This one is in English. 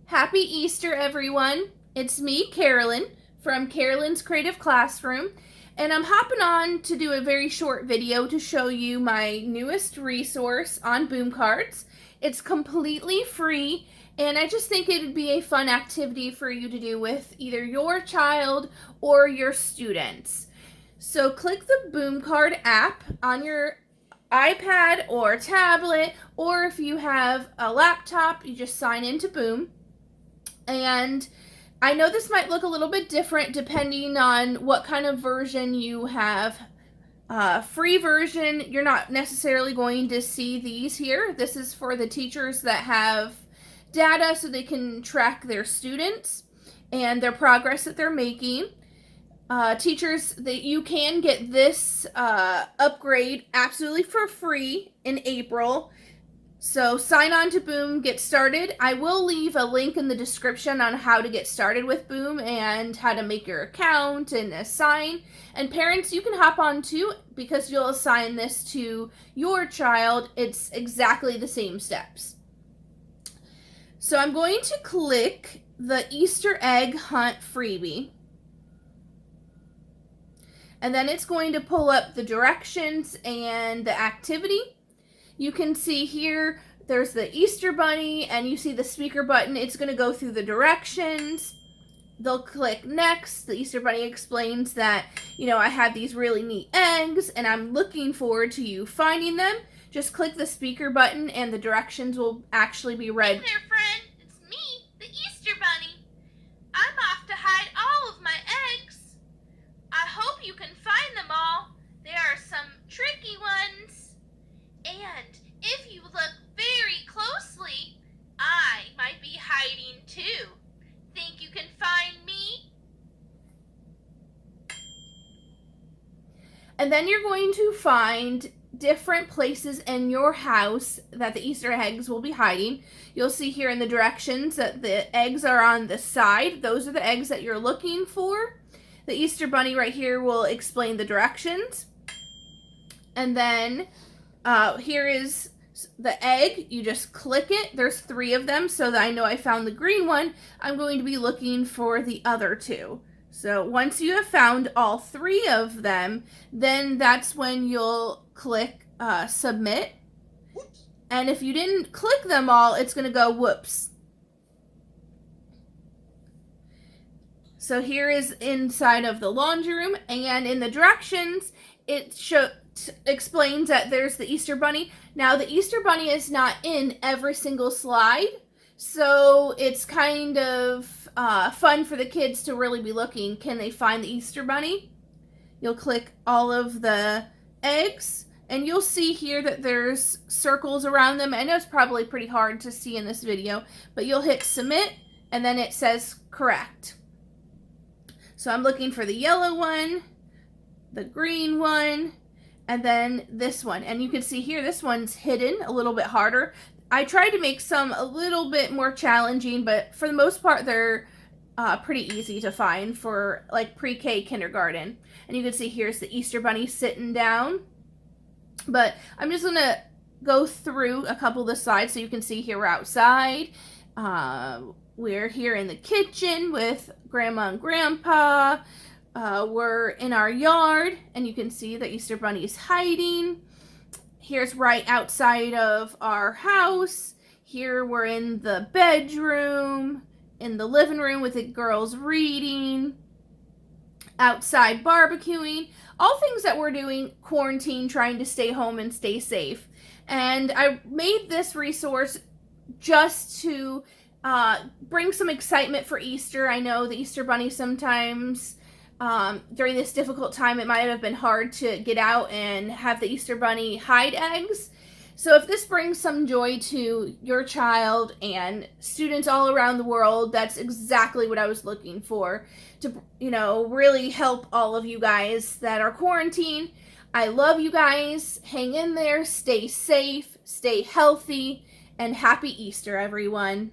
Happy Easter, everyone. It's me, Carolyn, from Carolyn's Creative Classroom, and I'm hopping on to do a very short video to show you my newest resource on Boom Cards. It's completely free, and I just think it would be a fun activity for you to do with either your child or your students. So click the Boom Card app on your iPad or tablet, or if you have a laptop, you just sign into Boom. And I know this might look a little bit different depending on what kind of version you have. Free version, you're not necessarily going to see these here. This is for the teachers that have data so they can track their students and their progress that they're making. Teachers, that you can get this upgrade absolutely for free in April. So sign on to Boom, get started. I will leave a link in the description on how to get started with Boom and how to make your account and assign. And parents, you can hop on too because you'll assign this to your child. It's exactly the same steps. So I'm going to click the Easter egg hunt freebie. And then it's going to pull up the directions and the activity. You can see here, there's the Easter Bunny, and you see the speaker button. It's going to go through the directions. They'll click next. The Easter Bunny explains that, I have these really neat eggs, and I'm looking forward to you finding them. Just click the speaker button, and the directions will actually be read. Hey there, friend. It's me, the Easter Bunny. I'm off to hide all of my eggs. I hope you can find them all. There are some tricky ones. And if you look very closely, I might be hiding too. Think you can find me? And then you're going to find different places in your house that the Easter eggs will be hiding. You'll see here in the directions that the eggs are on the side. Those are the eggs that you're looking for. The Easter Bunny right here will explain the directions. And then here is the egg. You just click it. There's 3 of them, so that I know I found the green one. I'm going to be looking for the other 2. So once you have found all 3 of them, then that's when you'll click submit. And if you didn't click them all, it's going to go whoops. So here is inside of the laundry room, and in the directions, it explains that there's the Easter Bunny. Now, the Easter Bunny is not in every single slide, so it's kind of fun for the kids to really be looking. Can they find the Easter Bunny? You'll click all of the eggs, and you'll see here that there's circles around them. I know it's probably pretty hard to see in this video, but you'll hit submit, and then it says correct. So I'm looking for the yellow one, the green one, and then this one. And you can see here, this one's hidden a little bit harder. I tried to make some a little bit more challenging, but for the most part, they're pretty easy to find for like pre-K kindergarten. And you can see here's the Easter Bunny sitting down. But I'm just gonna go through a couple of the slides so you can see here we're outside. We're here in the kitchen with Grandma and Grandpa. We're in our yard, and you can see the Easter Bunny's hiding. Here's right outside of our house. Here we're in the bedroom, in the living room with the girls reading, outside barbecuing, all things that we're doing quarantine, trying to stay home and stay safe. And I made this resource just to bring some excitement for Easter. I know the Easter Bunny sometimes during this difficult time, it might have been hard to get out and have the Easter Bunny hide eggs. So if this brings some joy to your child and students all around the world, that's exactly what I was looking for to, really help all of you guys that are quarantined. I love you guys. Hang in there. Stay safe. Stay healthy. And happy Easter, everyone.